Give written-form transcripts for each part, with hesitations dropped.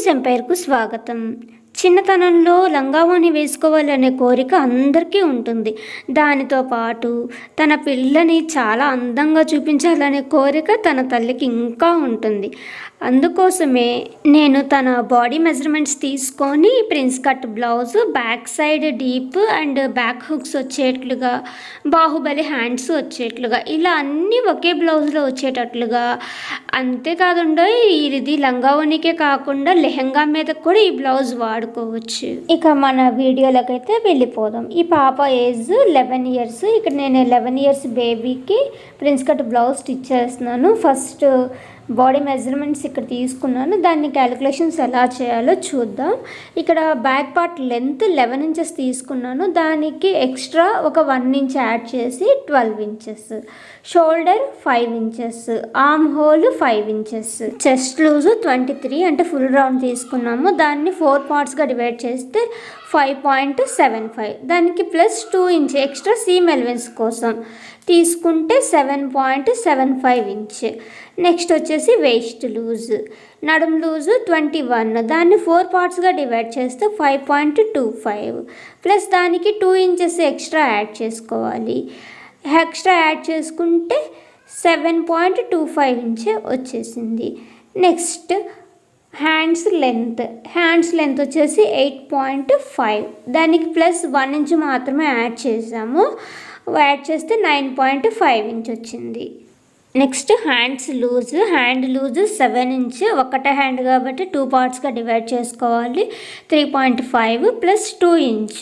News ఎంపైర్కు స్వాగతం. చిన్నతనంలో లంగావోణి వేసుకోవాలనే కోరిక అందరికీ ఉంటుంది. దానితో పాటు తన పిల్లని చాలా అందంగా చూపించాలనే కోరిక తన తల్లికి ఇంకా ఉంటుంది. అందుకోసమే నేను తన బాడీ మెజర్మెంట్స్ తీసుకొని prince cut blouse, back side deep and back hooks వచ్చేట్లుగా, బాహుబలి హ్యాండ్స్ వచ్చేట్లుగా, ఇలా అన్నీ ఒకే బ్లౌజ్లో వచ్చేటట్లుగా, అంతేకాకుండా ఇది లంగావోణికే కాకుండా లెహంగా మీద కూడా ఈ బ్లౌజ్ వాడుకోవచ్చు. ఇక మన వీడియోలకైతే వెళ్ళిపోదాం. ఈ పాప ఏజ్ 11 years. ఇక్కడ నేను 11 years బేబీకి ప్రిన్స్ కట్ బ్లౌజ్ స్టిచ్ చేస్తున్నాను. ఫస్ట్ బాడీ మెజర్మెంట్స్ ఇక్కడ తీసుకున్నాను. దాన్ని క్యాలిక్యులేషన్స్ ఎలా చేయాలో చూద్దాం. ఇక్కడ బ్యాక్ పార్ట్ లెంత్ 11 inches తీసుకున్నాను. దానికి ఎక్స్ట్రా ఒక 1 inch యాడ్ చేసి 12 inches, shoulder 5 inches, armhole 5 inches, chest loose 23 అంటే ఫుల్ రౌండ్ తీసుకున్నాము. దాన్ని 4 partsగా డివైడ్ చేస్తే 5.75, దానికి plus 2 inch extra seam allowance కోసం తీసుకుంటే 7.75 inch. నెక్స్ట్ వచ్చేసి వేస్ట్ లూజ్, నడుం లూజు 21, దాన్ని 4 partsగా డివైడ్ చేస్తే 5.25 ప్లస్ దానికి 2 inches ఎక్స్ట్రా యాడ్ చేసుకోవాలి. ఎక్స్ట్రా యాడ్ చేసుకుంటే 7.25 inch వచ్చేసింది. నెక్స్ట్ హ్యాండ్స్ లెంత్ వచ్చేసి 8.5, దానికి ప్లస్ 1 inch మాత్రమే యాడ్ చేసాము. యాడ్ చేస్తే 9.5 inch వచ్చింది. నెక్స్ట్ హ్యాండ్ లూజ్ 7 inch, ఒకటే హ్యాండ్ కాబట్టి 2 partsగా డివైడ్ చేసుకోవాలి. 3.5 plus 2 inch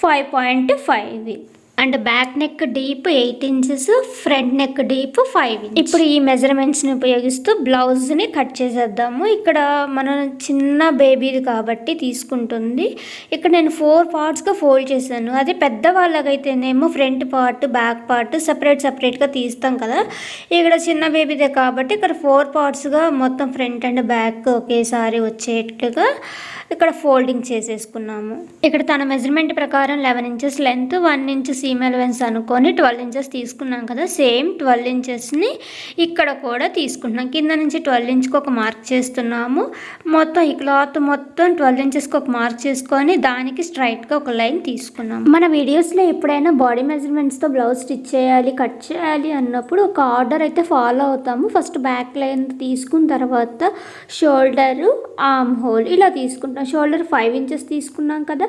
5.5 and back neck deep 8 inches, front neck deep 5 inch. ఇప్పుడు ఈ మెజర్మెంట్స్ని ఉపయోగిస్తూ బ్లౌజ్ని కట్ చేసేద్దాము. ఇక్కడ మనం చిన్న బేబీది కాబట్టి తీసుకుంటుంది. ఇక్కడ నేను 4 partsగా ఫోల్డ్ చేశాను. అదే పెద్దవాళ్ళకైతేనేమో ఫ్రంట్ పార్ట్, బ్యాక్ పార్ట్ సపరేట్గా తీస్తాం కదా. ఇక్కడ చిన్న బేబీదే కాబట్టి ఇక్కడ 4 partsగా మొత్తం ఫ్రంట్ అండ్ బ్యాక్ ఒకేసారి వచ్చేట్లుగా ఇక్కడ ఫోల్డింగ్ చేసేసుకున్నాము. ఇక్కడ తన మెజర్మెంట్ ప్రకారం 11 inches length, 1 inch seam allowance అనుకొని 12 inches తీసుకున్నాం కదా. సేమ్ 12 inchesని ఇక్కడ కూడా తీసుకుంటున్నాం. కింద నుంచి 12 inchకి ఒక మార్క్ చేస్తున్నాము. మొత్తం ఈ క్లాత్ మొత్తం 12 inchesకి ఒక మార్క్ చేసుకొని దానికి స్ట్రైట్గా ఒక లైన్ తీసుకున్నాము. మన వీడియోస్లో ఎప్పుడైనా బాడీ మెజర్మెంట్స్తో బ్లౌజ్ స్టిచ్ చేయాలి, కట్ చేయాలి అన్నప్పుడు ఒక ఆర్డర్ అయితే ఫాలో అవుతాము. ఫస్ట్ బ్యాక్ లైన్ తీసుకున్న తర్వాత షోల్డరు, ఆర్మ్ హోల్ ఇలా తీసుకుంటాం. షోల్డర్ 5 inches తీసుకున్నాం కదా.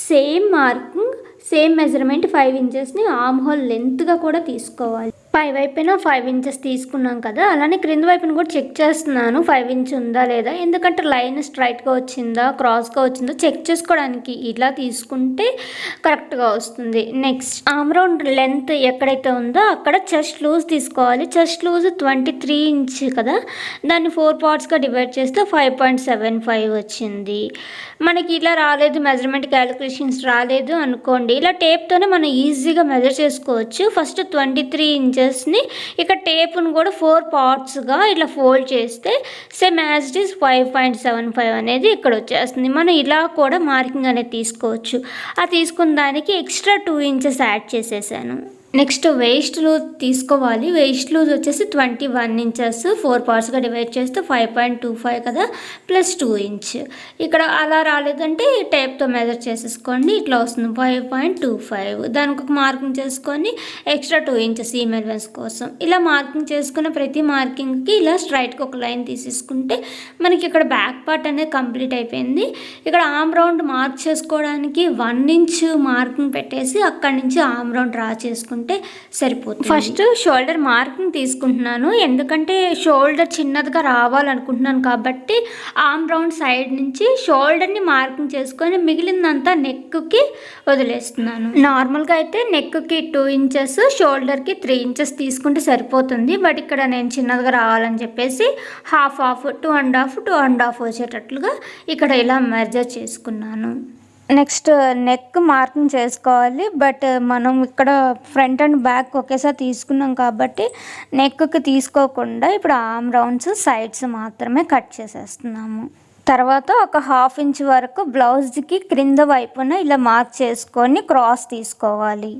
సేమ్ మార్కింగ్, సేమ్ మెజర్మెంట్ 5 inchesని ఆర్మ్ హోల్ లెంత్గా కూడా తీసుకోవాలి. పై వైపున 5 inches తీసుకున్నాం కదా, అలానే క్రింద వైపున కూడా చెక్ చేస్తున్నాను 5 inch ఉందా లేదా. ఎందుకంటే లైన్ స్ట్రైట్గా వచ్చిందా, క్రాస్గా వచ్చిందా చెక్ చేసుకోవడానికి ఇలా తీసుకుంటే కరెక్ట్గా వస్తుంది. నెక్స్ట్ ఆర్మ్ రౌండ్ లెంత్ ఎక్కడైతే ఉందో అక్కడ చెస్ట్ లూజ్ తీసుకోవాలి. చెస్ట్ లూజ్ 23 inch కదా, దాన్ని 4 partsగా డివైడ్ చేస్తే 5.75 వచ్చింది. మనకి ఇలా రాలేదు, మెజర్మెంట్ క్యాలిక్యులేషన్స్ రాలేదు అనుకోండి, ఇలా టేప్తోనే మనం ఈజీగా మెజర్ చేసుకోవచ్చు. ఫస్ట్ 23 inchesని ఇక టేప్ను కూడా 4 partsగా ఇట్లా ఫోల్డ్ చేస్తే సేమ్ యాజ్ ఇట్ ఈస్ 5.75 అనేది ఇక్కడ వచ్చేస్తుంది. మనం ఇలా కూడా మార్కింగ్ అనేది తీసుకోవచ్చు. ఆ తీసుకున్న దానికి ఎక్స్ట్రా 2 inches యాడ్ చేసేసాను. నెక్స్ట్ వేస్ట్ లూజ్ తీసుకోవాలి. వేస్ట్ లూజ్ వచ్చేసి 21 inches, 4 partsగా డివైడ్ చేస్తే 5.25 కదా, ప్లస్ 2 inch. ఇక్కడ అలా రాలేదంటే టేప్తో మెజర్ చేసేసుకోండి, ఇట్లా వస్తుంది 5.25. దానికి ఒక మార్కింగ్ చేసుకొని ఎక్స్ట్రా 2 inches సీమ్ ఎలివెన్స్ కోసం. ఇలా మార్కింగ్ చేసుకున్న ప్రతి మార్కింగ్కి ఇలా స్ట్రైట్గా ఒక లైన్ తీసేసుకుంటే మనకి ఇక్కడ బ్యాక్ పార్ట్ అనేది కంప్లీట్ అయిపోయింది. ఇక్కడ ఆర్మ్ రౌండ్ మార్క్ చేసుకోవడానికి 1 inch మార్కింగ్ పెట్టేసి అక్కడి నుంచి ఆర్మ్ రౌండ్ డ్రా చేసుకుంటే సరిపోతుంది. ఫస్ట్ షోల్డర్ మార్కింగ్ తీసుకుంటున్నాను, ఎందుకంటే షోల్డర్ చిన్నదిగా రావాలనుకుంటున్నాను కాబట్టి ఆర్మ్ రౌండ్ సైడ్ నుంచి షోల్డర్ని మార్కింగ్ చేసుకొని మిగిలిందంతా నెక్కి వదిలేస్తున్నాను. నార్మల్గా అయితే నెక్కి 2 inches, షోల్డర్కి 3 inches తీసుకుంటే సరిపోతుంది. బట్ ఇక్కడ నేను చిన్నదిగా రావాలని చెప్పేసి హాఫ్ 2.5 వచ్చేటట్లుగా ఇక్కడ ఇలా మెజర్ చేసుకున్నాను. నెక్స్ట్ నెక్ మార్కింగ్ చేసుకోవాలి. బట్ మనం ఇక్కడ ఫ్రంట్ అండ్ బ్యాక్ ఒకేసారి తీసుకున్నాం కాబట్టి నెక్కి తీసుకోకుండా ఇప్పుడు ఆర్మ్ రౌండ్స్ సైడ్స్ మాత్రమే కట్ చేసేస్తున్నాము. తర్వాత ఒక 1/2 inch వరకు బ్లౌజ్కి క్రింద వైపున ఇలా మార్క్ చేసుకొని క్రాస్ తీసుకోవాలి.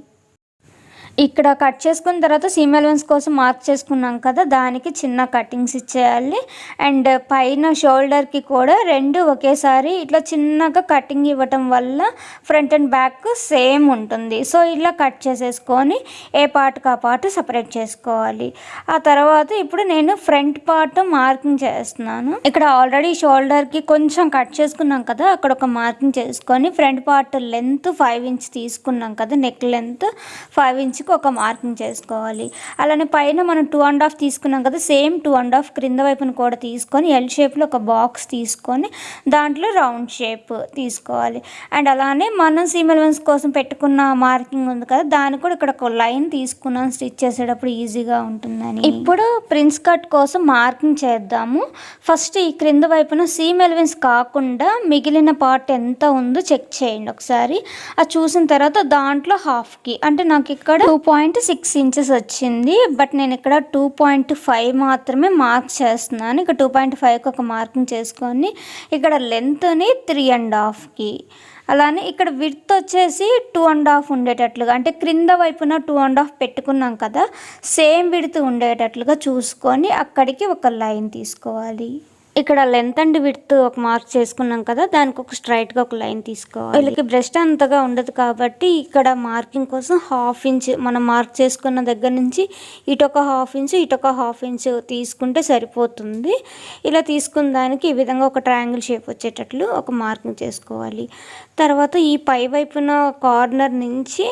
ఇక్కడ కట్ చేసుకున్న తర్వాత సీమ్ అలవెన్స్ కోసం మార్క్ చేసుకున్నాం కదా, దానికి చిన్న కటింగ్స్ ఇచ్చేయాలి. అండ్ పైన షోల్డర్కి కూడా రెండు ఒకేసారి ఇట్లా చిన్నగా కటింగ్ ఇవ్వటం వల్ల ఫ్రంట్ అండ్ బ్యాక్ సేమ్ ఉంటుంది. సో ఇలా కట్ చేసేసుకొని ఏ పార్ట్కి ఆ పార్ట్ సపరేట్ చేసుకోవాలి. ఆ తర్వాత ఇప్పుడు నేను ఫ్రంట్ పార్ట్ మార్కింగ్ చేస్తున్నాను. ఇక్కడ ఆల్రెడీ షోల్డర్కి కొంచెం కట్ చేసుకున్నాం కదా, అక్కడ ఒక మార్కింగ్ చేసుకొని ఫ్రంట్ పార్ట్ లెంత్ 5 ఇంచ్ తీసుకున్నాం కదా, నెక్ లెంత్ 5 ఇంచ్కి ఒక మార్కింగ్ చేసుకోవాలి. అలానే పైన మనం 2.5 తీసుకున్నాం కదా, సేమ్ 2.5 క్రింద వైపును కూడా తీసుకొని ఎల్ షేప్లో ఒక బాక్స్ తీసుకొని దాంట్లో రౌండ్ షేప్ తీసుకోవాలి. అండ్ అలానే మనం సీమ్ అలవెన్స్ కోసం పెట్టుకున్న మార్కింగ్ ఉంది కదా, దాన్ని కూడా ఇక్కడ ఒక లైన్ తీసుకున్నాం స్టిచ్ చేసేటప్పుడు ఈజీగా ఉంటుందని. ఇప్పుడు ప్రిన్స్ కట్ కోసం మార్కింగ్ చేద్దాము. ఫస్ట్ ఈ క్రింద వైపున సీమ్ అలవెన్స్ కాకుండా మిగిలిన పార్ట్ ఎంత ఉందో చెక్ చేయండి ఒకసారి. అది చూసిన తర్వాత దాంట్లో హాఫ్కి అంటే నాకు ఇక్కడ 2.6 ఇంచెస్ వచ్చింది, బట్ నేను ఇక్కడ 2.5 మాత్రమే మార్క్ చేస్తున్నాను. ఇక్కడ 2.5కి ఒక మార్కింగ్ చేసుకొని ఇక్కడ లెంత్ని 3.5కి, అలానే ఇక్కడ విడ్త్ వచ్చేసి 2.5 ఉండేటట్లుగా, అంటే క్రింద వైపున 2.5 పెట్టుకున్నాం కదా, సేమ్ విడ్త్ ఉండేటట్లుగా చూసుకొని అక్కడికి ఒక లైన్ తీసుకోవాలి. ఇక్కడ లెంత్ అండ్ విడ్త్ ఒక మార్క్ చేసుకున్నాం కదా, దానికి ఒక స్ట్రైట్గా ఒక లైన్ తీసుకోవాలి. వీళ్ళకి బ్రెస్ట్ అంతగా ఉండదు కాబట్టి ఇక్కడ మార్కింగ్ కోసం 1/2 ఇంచ్ మనం మార్క్ చేసుకున్న దగ్గర నుంచి ఇటొక 1/2 ఇంచ్ ఇటొక 1/2 ఇంచ్ తీసుకుంటే సరిపోతుంది. ఇలా తీసుకున్న దానికి ఈ విధంగా ఒక ట్రయాంగిల్ షేప్ వచ్చేటట్లు ఒక మార్కింగ్ చేసుకోవాలి. తర్వాత ఈ పై వైపున కార్నర్ నుంచి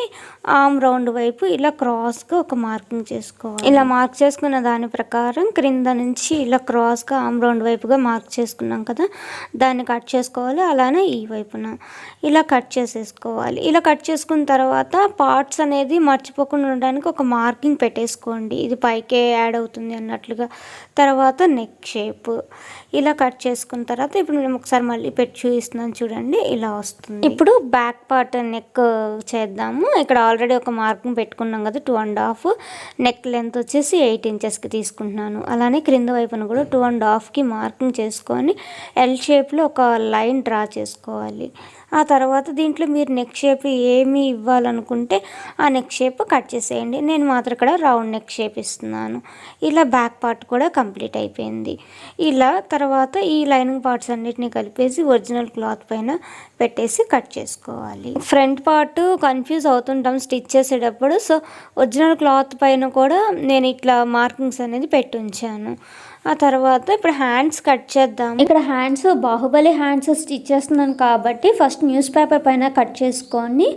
ఆర్మ్ రౌండ్ వైపు ఇలా క్రాస్గా ఒక మార్కింగ్ చేసుకోవాలి. ఇలా మార్క్ చేసుకున్న దాని ప్రకారం క్రింద నుంచి ఇలా క్రాస్గా ఆర్మ్ రౌండ్ వైపుగా మార్క్ చేసుకున్నాం కదా, దాన్ని కట్ చేసుకోవాలి. అలానే ఈ వైపున ఇలా కట్ చేసేసుకోవాలి. ఇలా కట్ చేసుకున్న తర్వాత పార్ట్స్ అనేది మర్చిపోకుండా ఉండడానికి ఒక మార్కింగ్ పెట్టేసుకోండి, ఇది పైకే యాడ్ అవుతుంది అన్నట్లుగా. తర్వాత నెక్ షేప్ ఇలా కట్ చేసుకున్న తర్వాత ఇప్పుడు నేను ఒకసారి మళ్ళీ పెట్టి చూపిస్తున్నాను చూడండి, ఇలా వస్తుంది. ఇప్పుడు బ్యాక్ పార్ట్ నెక్ చేద్దాము. ఇక్కడ ఆల్రెడీ ఒక మార్కింగ్ పెట్టుకున్నాం కదా, 2.5 నెక్ లెంత్ వచ్చేసి 8 ఇంచెస్కి తీసుకుంటున్నాను. అలానే క్రింద వైపున కూడా 2.5కి మార్కింగ్ చేసుకొని ఎల్ షేప్లో ఒక లైన్ డ్రా చేసుకోవాలి. ఆ తర్వాత దీంట్లో మీరు నెక్ షేప్ ఏమి ఇవ్వాలనుకుంటే ఆ నెక్ షేప్ కట్ చేసేయండి. నేను మాత్రం ఇక్కడ రౌండ్ నెక్ షేప్ ఇస్తున్నాను. ఇలా బ్యాక్ పార్ట్ కూడా కంప్లీట్ అయిపోయింది. ఇలా తర్వాత ఈ లైనింగ్ పార్ట్స్ అన్నిటిని కలిపేసి ఒరిజినల్ క్లాత్ పైన పెట్టేసి కట్ చేసుకోవాలి. ఫ్రంట్ పార్ట్ కన్ఫ్యూజ్ అవుతుంటాం స్టిచ్ చేసేటప్పుడు, సో ఒరిజినల్ క్లాత్ పైన కూడా నేను ఇట్లా మార్కింగ్స్ అనేది పెట్టి ఉంచాను. ఆ తర్వాత ఇప్పుడు హ్యాండ్స్ కట్ చేద్దాం. ఇక్కడ హ్యాండ్స్ బాహుబలి హ్యాండ్స్ స్టిచ్ చేస్తున్నాను కాబట్టి ఫస్ట్ న్యూస్ పేపర్ పైన కట్ చేసుకొని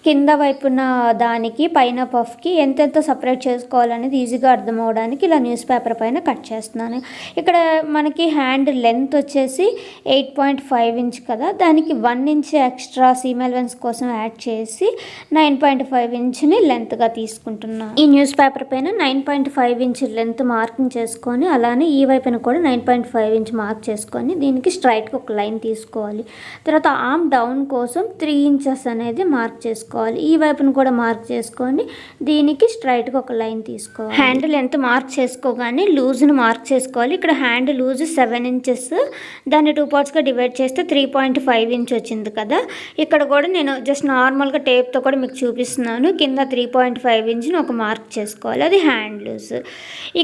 కింద వైపున దానికి పైన పఫ్కి ఎంతెంత సపరేట్ చేసుకోవాలనేది ఈజీగా అర్థం అవడానికి ఇలా న్యూస్ పేపర్ పైన కట్ చేస్తున్నాను. ఇక్కడ మనకి హ్యాండ్ లెంత్ వచ్చేసి 8.5 ఇంచ్ కదా, దానికి 1 ఇంచ్ ఎక్స్ట్రా సీమ్ అలవెన్స్ కోసం యాడ్ చేసి 9.5 ఇంచ్ని లెంత్గా తీసుకుంటున్నాను. ఈ న్యూస్ పేపర్ పైన 9.5 ఇంచ్ లెంత్ మార్కింగ్ చేసుకొని అలానే ఈ వైపున కూడా 9.5 ఇంచ్ మార్క్ చేసుకొని దీనికి స్ట్రైట్గా ఒక లైన్ తీసుకోవాలి. తర్వాత ఆర్మ్ డౌన్ కోసం 3 ఇంచెస్ అనేది మార్క్ చేసుకోవాలి. ఈ వైపున కూడా మార్క్ చేసుకొని దీనికి స్ట్రైట్గా ఒక లైన్ తీసుకోవాలి. హ్యాండ్ లెంత్ మార్క్ చేసుకోగానే లూజ్ని మార్క్ చేసుకోవాలి. ఇక్కడ హ్యాండ్ లూజ్ 7 ఇంచెస్, దాన్ని 2 పార్ట్స్గా డివైడ్ చేస్తే 3.5 ఇంచ్ వచ్చింది కదా. ఇక్కడ కూడా నేను జస్ట్ నార్మల్గా టేప్తో కూడా మీకు చూపిస్తున్నాను. కింద 3.5 ఇంచ్ని ఒక మార్క్ చేసుకోవాలి, అది హ్యాండ్ లూజ్.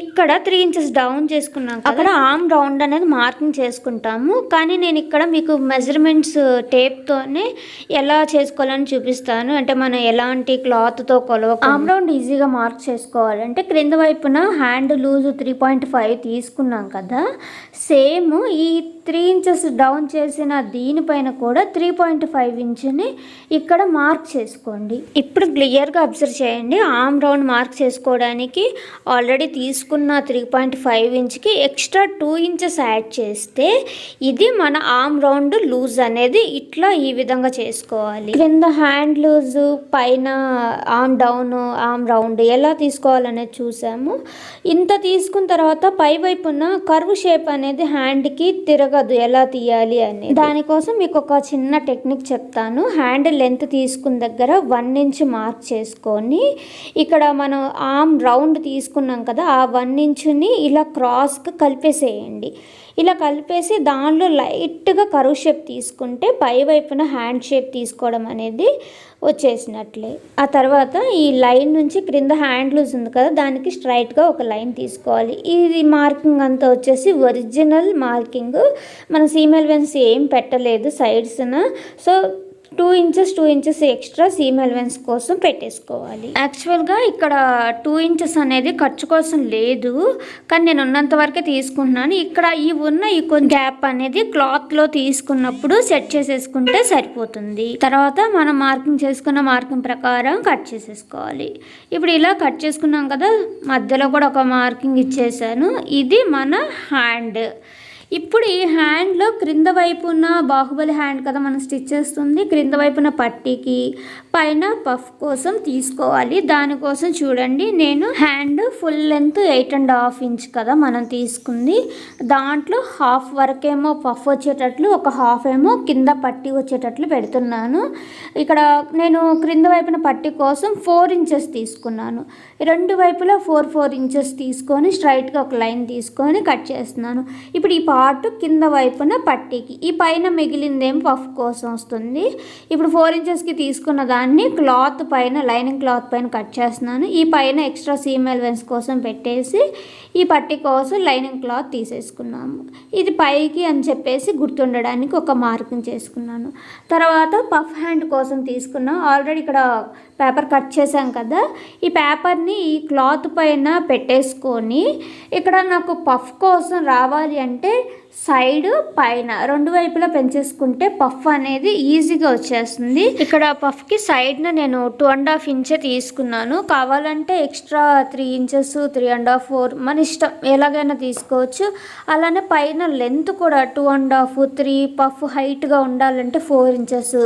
ఇక్కడ 3 ఇంచెస్ డౌన్ చేసుకున్నాం, అక్కడ ఆర్మ్ రౌండ్ అనేది మార్కింగ్ చేసుకుంటాము. కానీ నేను ఇక్కడ మీకు మెజర్మెంట్స్ టేప్తోనే ఎలా చేసుకోవాలని చూపిస్తాను. అంటే మనం ఎలాంటి క్లాత్తో కొలవ ఆర్మ్ రౌండ్ ఈజీగా మార్క్ చేసుకోవాలంటే క్రింద వైపున హ్యాండ్ లూజ్ 3.5 తీసుకున్నాం కదా, సేమ్ ఈ 3 ఇంచెస్ డౌన్ చేసిన దీనిపైన కూడా 3.5 ఇంచ్ని ఇక్కడ మార్క్ చేసుకోండి. ఇప్పుడు క్లియర్గా అబ్జర్వ్ చేయండి. ఆర్మ్ రౌండ్ మార్క్ చేసుకోవడానికి ఆల్రెడీ తీసుకున్న 3.5 ఇంచ్కి ఎక్స్ట్రా 2 ఇంచెస్ యాడ్ చేస్తే ఇది మన ఆర్మ్ రౌండ్ లూజ్ అనేది ఇట్లా ఈ విధంగా చేసుకోవాలి. క్రింద హ్యాండ్ లూజ్, పైన ఆర్మ్ డౌన్, ఆర్మ్ రౌండ్ ఎలా తీసుకోవాలనేది చూసాము. ఇంత తీసుకున్న తర్వాత పై వైపున కర్వ్ షేప్ అనేది హ్యాండ్కి తిరగదు, ఎలా తీయాలి అనేది. దానికోసం మీకు ఒక చిన్న టెక్నిక్ చెప్తాను. హ్యాండ్ లెంత్ తీసుకున్న దగ్గర 1 ఇంచ్ మార్క్ చేసుకొని ఇక్కడ మనం ఆర్మ్ రౌండ్ తీసుకున్నాం కదా, ఆ 1 ఇంచ్ని ఇలా క్రాస్ క్రాస్గా కలిపేసేయండి. ఇలా కలిపేసి దానిలో లైట్గా కరువు షేప్ తీసుకుంటే పై వైపున హ్యాండ్ షేప్ తీసుకోవడం అనేది వచ్చేసినట్లే. ఆ తర్వాత ఈ లైన్ నుంచి క్రింద హ్యాండ్ లూజ్ ఉంది కదా, దానికి స్ట్రైట్గా ఒక లైన్ తీసుకోవాలి. ఇది మార్కింగ్ అంతా వచ్చేసి ఒరిజినల్ మార్కింగ్, మన సీమ్ ఎలివెన్స్ ఏం పెట్టలేదు సైడ్స్న. So 2 inches extra seam allowance కోసం పెట్టేసుకోవాలి. యాక్చువల్గా ఇక్కడ 2 ఇంచెస్ అనేది ఖర్చు కోసం లేదు, కానీ నేను ఉన్నంత వరకే తీసుకుంటున్నాను. ఇక్కడ ఈ కొంచెం గ్యాప్ అనేది క్లాత్లో తీసుకున్నప్పుడు సెట్ చేసేసుకుంటే సరిపోతుంది. తర్వాత మనం మార్కింగ్ చేసుకున్న మార్కింగ్ ప్రకారం కట్ చేసేసుకోవాలి. ఇప్పుడు ఇలా కట్ చేసుకున్నాం కదా, మధ్యలో కూడా ఒక మార్కింగ్ ఇచ్చేసాను. ఇది మన హ్యాండ్. ఇప్పుడు ఈ హ్యాండ్లో క్రింద వైపున బాహుబలి హ్యాండ్ కదా మనం స్టిచ్ చేస్తుంది, క్రింద వైపున పట్టీకి పైన పఫ్ కోసం తీసుకోవాలి. దానికోసం చూడండి, నేను హ్యాండ్ ఫుల్ లెంత్ 8.5 ఇంచ్ కదా మనం తీసుకుంది, దాంట్లో హాఫ్ వరకేమో పఫ్ వచ్చేటట్లు, ఒక హాఫ్ ఏమో కింద పట్టీ వచ్చేటట్లు పెడుతున్నాను. ఇక్కడ నేను క్రింద వైపున పట్టీ కోసం 4 ఇంచెస్ తీసుకున్నాను. రెండు వైపులా 4 ఇంచెస్ తీసుకొని స్ట్రైట్గా ఒక లైన్ తీసుకొని కట్ చేస్తున్నాను. ఇప్పుడు ఈ పార్ట్ కింద వైపున పట్టీకి, ఈ పైన మిగిలిందేం పఫ్ కోసం వస్తుంది. ఇప్పుడు 4 ఇంచెస్కి తీసుకున్న దాన్ని క్లాత్ పైన, లైనింగ్ క్లాత్ పైన కట్ చేస్తున్నాను. ఈ పైన ఎక్స్ట్రా సీమ్ ఎలివెన్స్ కోసం పెట్టేసి ఈ పట్టీ కోసం లైనింగ్ క్లాత్ తీసేసుకున్నాము. ఇది పైకి అని చెప్పేసి గుర్తుండడానికి ఒక మార్కింగ్ చేసుకున్నాను. తర్వాత పఫ్ హ్యాండ్ కోసం తీసుకున్నాం. ఆల్రెడీ ఇక్కడ పేపర్ కట్ చేసాం కదా, ఈ పేపర్ని ఈ క్లాత్ పైన పెట్టేసుకొని ఇక్కడ నాకు పఫ్ కోసం రావాలి అంటే సైడ్ పైన రెండు వైపులా పెంచేసుకుంటే పఫ్ అనేది ఈజీగా వచ్చేస్తుంది. ఇక్కడ పఫ్కి సైడ్న నేను 2.5 ఇంచ్ తీసుకున్నాను. కావాలంటే ఎక్స్ట్రా 3 ఇంచెస్, 3.5, 4 మన ఇష్టం, ఎలాగైనా తీసుకోవచ్చు. అలానే పైన లెంత్ కూడా 2.5, 3, పఫ్ హైట్గా ఉండాలంటే 4 ఇంచెస్,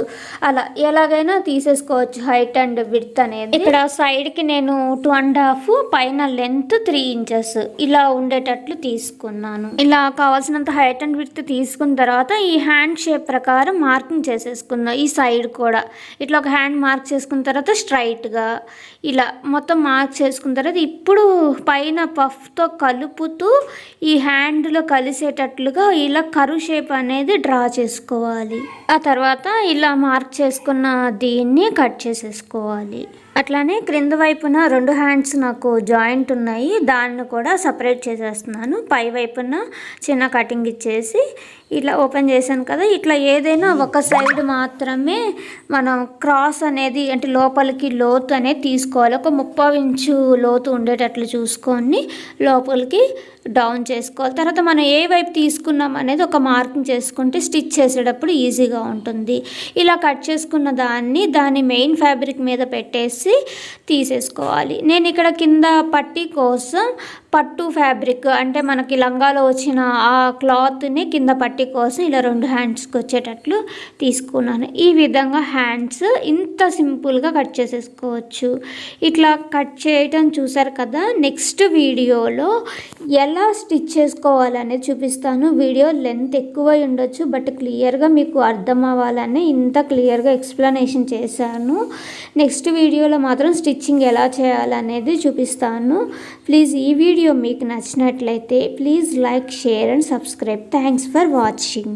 అలా ఎలాగైనా తీసేసుకోవచ్చు హైట్ అండ్ విడ్త్ అనేది. ఇక్కడ సైడ్కి నేను 2.5, పైన లెంత్ 3 ఇంచెస్ ఇలా ఉండేటట్లు తీసుకున్నాను. ఇలా కావాల్సినంత హైట్ అండ్ విడ్త్ తీసుకున్న తర్వాత ఈ హ్యాండ్ షేప్ ప్రకారం మార్కింగ్ చేసేసుకుందాం. ఈ సైడ్ కూడా ఇట్లా ఒక హ్యాండ్ మార్క్ చేసుకున్న తర్వాత స్ట్రైట్గా ఇలా మొత్తం మార్క్ చేసుకున్న తర్వాత ఇప్పుడు పైన పఫ్తో కలుపుతూ ఈ హ్యాండ్లో కలిసేటట్లుగా ఇలా కరువు షేప్ అనేది డ్రా చేసుకోవాలి. ఆ తర్వాత ఇలా మార్క్ చేసుకున్న దీన్ని కట్ చేసేసుకోవాలి. అట్లానే క్రింద వైపున 2 హ్యాండ్స్ నాకు జాయింట్ ఉన్నాయి, దాన్ని కూడా సపరేట్ చేసేస్తున్నాను. పై వైపున చిన్న కటింగ్ ఇచ్చేసి ఇట్లా ఓపెన్ చేశాను కదా, ఇట్లా ఏదైనా ఒక సైడ్ మాత్రమే మనం క్రాస్ అనేది అంటే లోపలికి లోతు అనేది తీసుకోవాలి. ఒక 30 ఇంచు లోతు ఉండేటట్లు చూసుకొని లోపలికి డౌన్ చేసుకోవాలి. తర్వాత మనం ఏ వైపు తీసుకున్నాం అనేది ఒక మార్కింగ్ చేసుకుంటే స్టిచ్ చేసేటప్పుడు ఈజీగా ఉంటుంది. ఇలా కట్ చేసుకున్న దాన్ని మెయిన్ ఫ్యాబ్రిక్ మీద పెట్టేసి తీసేసుకోవాలి. నేను ఇక్కడ కింద పట్టీ కోసం పట్టు ఫ్యాబ్రిక్ అంటే మనకి లంగాలో వచ్చిన ఆ క్లాత్ని కింద పట్టీ కోసం ఇలా 2 హ్యాండ్స్కి వచ్చేటట్లు తీసుకున్నాను. ఈ విధంగా హ్యాండ్స్ ఇంత సింపుల్గా కట్ చేసేసుకోవచ్చు. ఇట్లా కట్ చేయటం చూసారు కదా, నెక్స్ట్ వీడియోలో ఎలా స్టిచ్ చేసుకోవాలనేది చూపిస్తాను. వీడియో లెంత్ ఎక్కువై ఉండొచ్చు, బట్ క్లియర్గా మీకు అర్థం అవ్వాలని ఇంత క్లియర్గా ఎక్స్ప్లెనేషన్ చేశాను. నెక్స్ట్ వీడియోలో మాత్రం స్టిచ్చింగ్ ఎలా చేయాలనేది చూపిస్తాను. ప్లీజ్ ఈ వీడియో మీకు నచ్చినట్లయితే please like, share and subscribe. Thanks for watching.